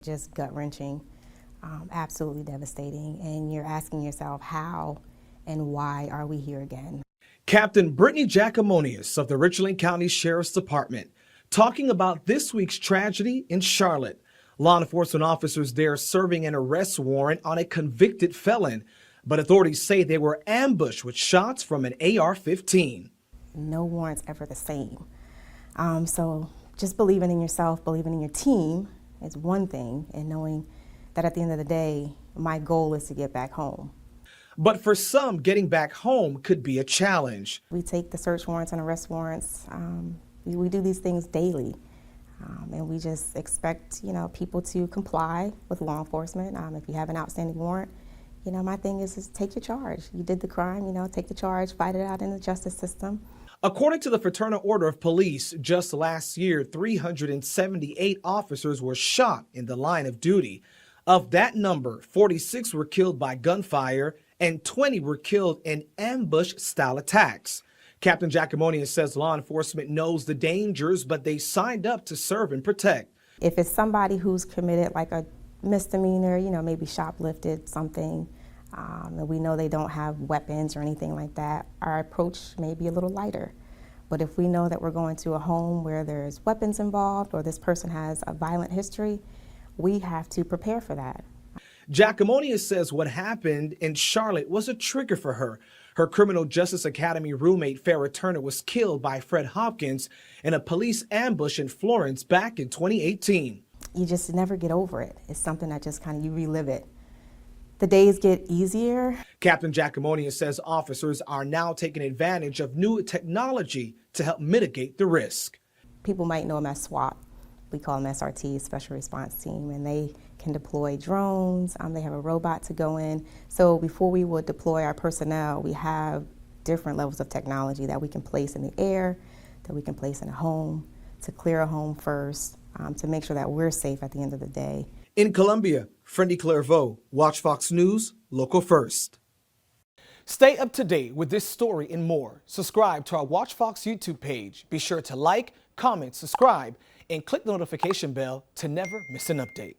Just gut-wrenching, absolutely devastating, and you're asking yourself how and why are we here again? Captain Brittany Jacomonius of the Richland County Sheriff's Department talking about this week's tragedy in Charlotte. Law enforcement officers there serving an arrest warrant on a convicted felon, but authorities say they were ambushed with shots from an AR-15. No warrant's ever the same. So just believing in yourself, believing in your team is one thing, and knowing that at the end of the day, my goal is to get back home. But for some, getting back home could be a challenge. We take the search warrants and arrest warrants. We do these things daily, and we just expect, people to comply with law enforcement. If you have an outstanding warrant, my thing is take your charge. You did the crime, take the charge, fight it out in the justice system. According to the Fraternal Order of Police, just last year, 378 officers were shot in the line of duty. Of that number, 46 were killed by gunfire and 20 were killed in ambush-style attacks. Captain Jacomonius says law enforcement knows the dangers, but they signed up to serve and protect. If it's somebody who's committed like a misdemeanor, maybe shoplifted something, and we know they don't have weapons or anything like that, our approach may be a little lighter. But if we know that we're going to a home where there's weapons involved or this person has a violent history, we have to prepare for that. Jacomonius says what happened in Charlotte was a trigger for her. Her Criminal Justice Academy roommate, Farrah Turner, was killed by Fred Hopkins in a police ambush in Florence back in 2018. You just never get over it. It's something that just you relive it. The days get easier. Captain Jacomonius says officers are now taking advantage of new technology to help mitigate the risk. People might know them as SWAT. We call them SRT, Special Response Team, and they can deploy drones. They have a robot to go in. So before we would deploy our personnel, we have different levels of technology that we can place in the air, that we can place in a home, to clear a home first, to make sure that we're safe at the end of the day. In Columbia, Friendly Clairvaux, Watch Fox News, Local First. Stay up to date with this story and more. Subscribe to our Watch Fox YouTube page. Be sure to like, comment, subscribe, and click the notification bell to never miss an update.